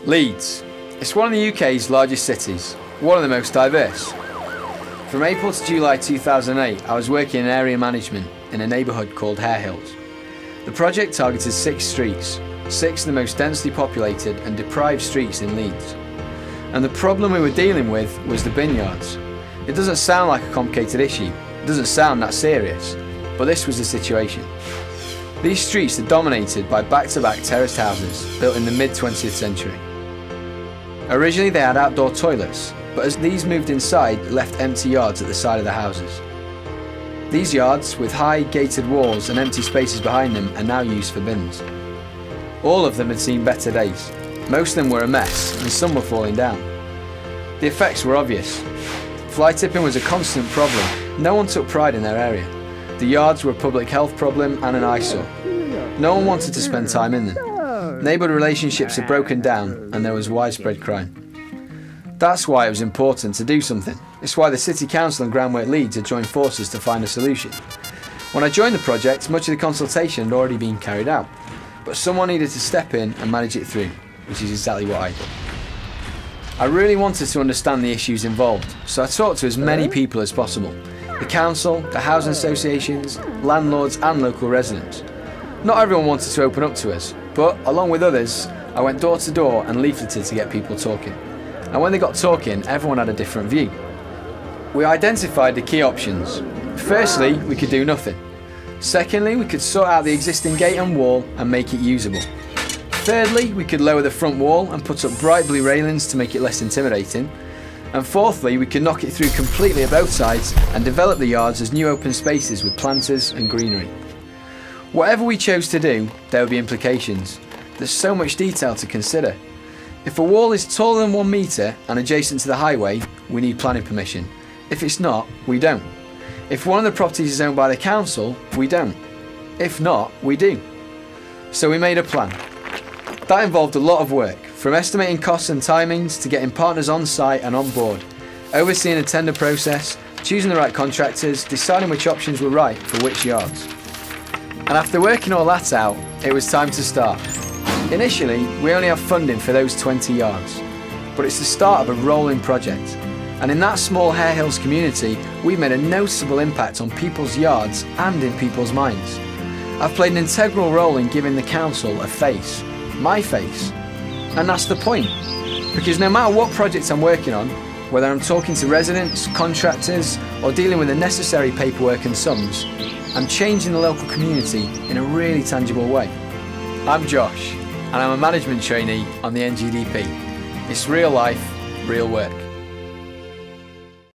Leeds. It's one of the UK's largest cities, one of the most diverse. From April to July 2008, I was working in area management in a neighbourhood called Hare Hills. The project targeted 6 streets, 6 of the most densely populated and deprived streets in Leeds. And the problem we were dealing with was the bin yards. It doesn't sound like a complicated issue, it doesn't sound that serious, but this was the situation. These streets are dominated by back-to-back terraced houses built in the mid-20th century. Originally they had outdoor toilets, but as these moved inside, left empty yards at the side of the houses. These yards, with high gated walls and empty spaces behind them, are now used for bins. All of them had seen better days. Most of them were a mess, and some were falling down. The effects were obvious. Fly tipping was a constant problem. No one took pride in their area. The yards were a public health problem and an eyesore. No one wanted to spend time in them. Neighbourhood relationships had broken down and there was widespread crime. That's why it was important to do something. It's why the City Council and Groundwork Leeds had joined forces to find a solution. When I joined the project, much of the consultation had already been carried out, but someone needed to step in and manage it through, which is exactly what I did. I really wanted to understand the issues involved, so I talked to as many people as possible. The council, the housing associations, landlords and local residents. Not everyone wanted to open up to us, but along with others, I went door to door and leafleted to get people talking. And when they got talking, everyone had a different view. We identified the key options. Firstly, we could do nothing. Secondly, we could sort out the existing gate and wall and make it usable. Thirdly, we could lower the front wall and put up bright blue railings to make it less intimidating. And fourthly, we could knock it through completely at both sides and develop the yards as new open spaces with planters and greenery. Whatever we chose to do, there would be implications. There's so much detail to consider. If a wall is taller than 1 metre and adjacent to the highway, we need planning permission. If it's not, we don't. If one of the properties is owned by the council, we don't. If not, we do. So we made a plan. That involved a lot of work, from estimating costs and timings to getting partners on site and on board, overseeing a tender process, choosing the right contractors, deciding which options were right for which yards. And after working all that out, it was time to start. Initially, we only have funding for those 20 yards, but it's the start of a rolling project. And in that small Hare Hills community, we've made a noticeable impact on people's yards and in people's minds. I've played an integral role in giving the council a face, my face. And that's the point, because no matter what project I'm working on, whether I'm talking to residents, contractors, or dealing with the necessary paperwork and sums, I'm changing the local community in a really tangible way. I'm Josh, and I'm a management trainee on the NGDP. It's real life, real work.